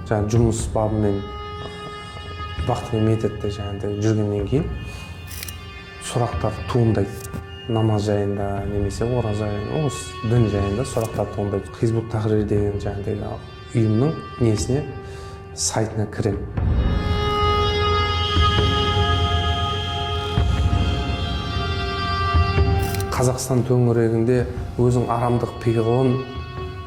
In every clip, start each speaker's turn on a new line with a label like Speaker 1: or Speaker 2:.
Speaker 1: жаңағы жұмыс бабымен вахтовый методта жаңағыдай жүргеннен кейін сұрақтар туындайды. Намаз жайында немесе ораза жайында, осы дін жайында сұрақтар туындайды. Хизбут Тахрир деген жаңағыдай ұйымның несіне, сайтына кірем. Қазақстан төңірегінде өзің арамдық пиғылын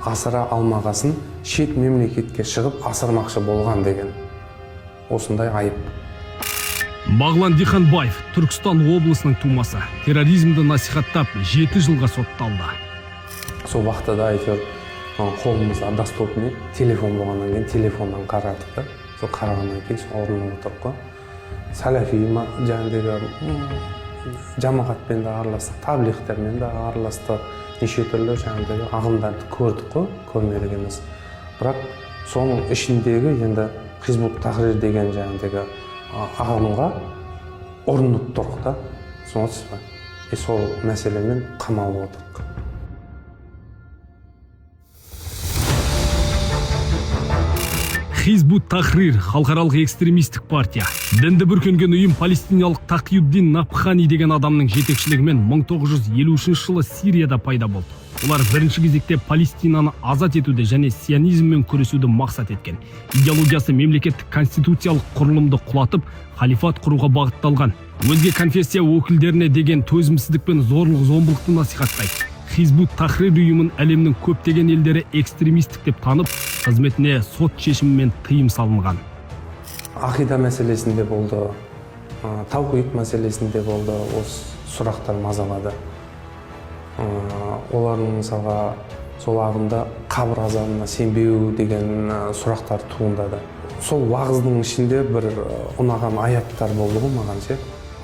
Speaker 1: асыра алмағасын шет мемлекетке шығып асырмақшы болған деген осындай айып.
Speaker 2: Бағлан Диханбаев, Түркістан облысының тумасы, терроризмді насихаттап 7 жылға сотталды.
Speaker 1: Сол вақтада әйтеуір қолымызда доступный телефон болғаннан кейін телефоннан қарадық та. Сол қарағаннан кейін сол орнына отырып қой. Салафи жаңағыдай жамағатпен де араластық, таблиғтермен де араластық, неше түрлі жаңағыдай ағымдарды көрдік қой, көрмедік емес. Бірақ соның ішіндегі енді Хизбут Тахрир деген жаңағыдай ағымға ұрынып тұрдық та. Соңғысы ба? Сол мәселемен қамалып отырдық.
Speaker 2: Хизбут Тахрир халықаралық экстремистік партия. Дінді бүркенген ұйым палестиналық Тақиюддин Набхани деген адамның жетекшілігімен 1953 жылы Сирияда пайда болды. Олар бірінші кезекте Палестинаны азат етуді және сионизммен күресуді мақсат еткен. Идеологиясы мемлекеттік конституциялық құрылымды құлатып, халифат құруға бағытталған. Өзге конфессия өкілдеріне деген төзімсіздік пен зорлық-зомбылықты насихаттайды. Хизбут Тахрир ұйымын әлемнің көптеген елдері экстремистік деп танып, қызметіне сот шешімімен тыйым салынған.
Speaker 1: Ақида мәселесінде болды, тауқид мәселесінде болды, осы сұрақтар мазалады. Олардың мысалға сол ағымда қабір азабына сенбеу деген сұрақтар туындады. Сол уағыздың ішінде бір ұнаған аяттар болды ғой маған ше.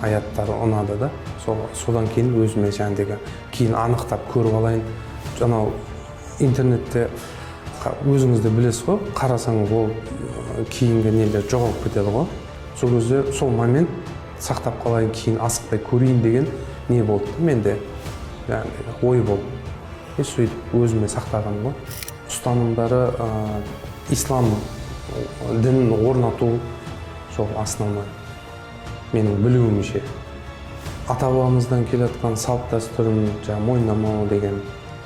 Speaker 1: Аяттар ұнады да. Содан кейін өзіме жаңағыдай кейін анықтап көріп алайын. Жаңау интернетте өзіңізді білесіз ғой, қарасаңыз ол кейінгі нелер жоғалып кетеді ғой. Сол кезде сол момент сақтап қалайын, кейін асықпай көрейін деген не болды менде. Ой болды. Сөйтіп өзіме сақтаған ғой. Ұстанымдары ислам дінін орнату сол основной. Менің білуімше. Ата-бабамыздан келатқан салт дәстүрін мойындамау деген,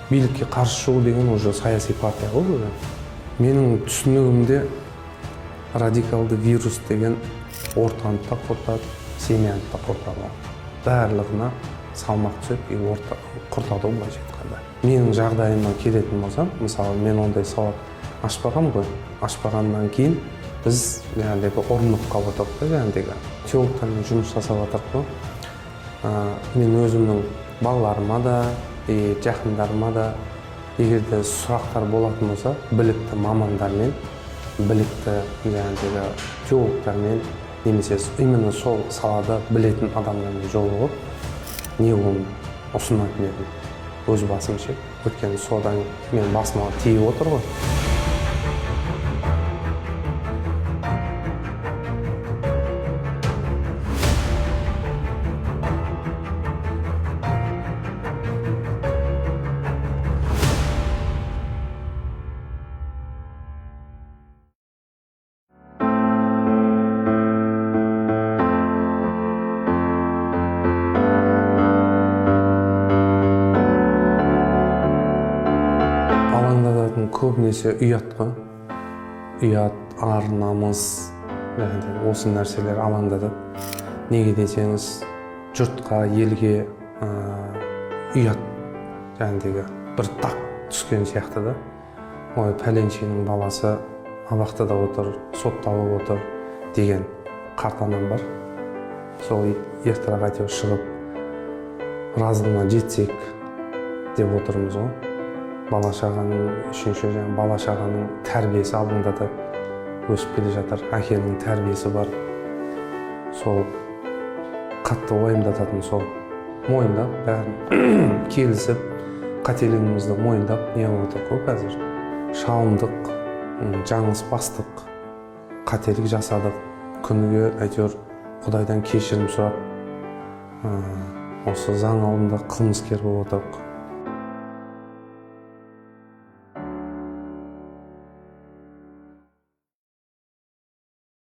Speaker 1: билікке қарсы шығу деген уже саяси партия ғой. Менің түсінігімде радикалды вирус деген ортаны да құртады, семьяны да құртады. Барлығына салмақ түсіп, құртады былайша айтқанда. Менің жағдайыма келетін болсам, мысалы мен ондай сауат ашпаған ғой. Ашпағаннан кейін біз ұрынып қалып отырдық. Теологтармен жұмыс жасап жатырмық қой. Мен өзімнің балаларыма да, жақындарыма да егерде сұрақтар болатын болса, білікті мамандармен, білікті теологтармен, немесе именно сол салада білетін адамдармен жолығып, не оны ұсынатын едім. Өз басымша. Өйткені содан мен басыма тиіп отыр ғой. Көбінесе ұят қой. Ұят, ар, намыс, осы нәрселер алаңдатады. Неге десеңіз, жұртқа, елге ұят бір тақ түскен сияқты да. Ой, пәленшенің баласы абақтыда отыр, сотталып отыр деген қарт анам бар. Сол ертерек әйтеуір шығып, разылығына жетсек деп отырмыз ғой. Бала-шағаның тәрбиесі алдында да өсіп келе жатыр. Әкенің тәрбиесі бар. Сол қатты уайымдататын сол. Мойындап, бәрін келісіп, қателігімізді мойындап, не отыр ғой қазір. Шалындық, жаңылыс бастық, қателік жасадық. Күніге әйтеуір Құдайдан кешірім сұрап, осы заң алдында қылмыскер болып отырдық.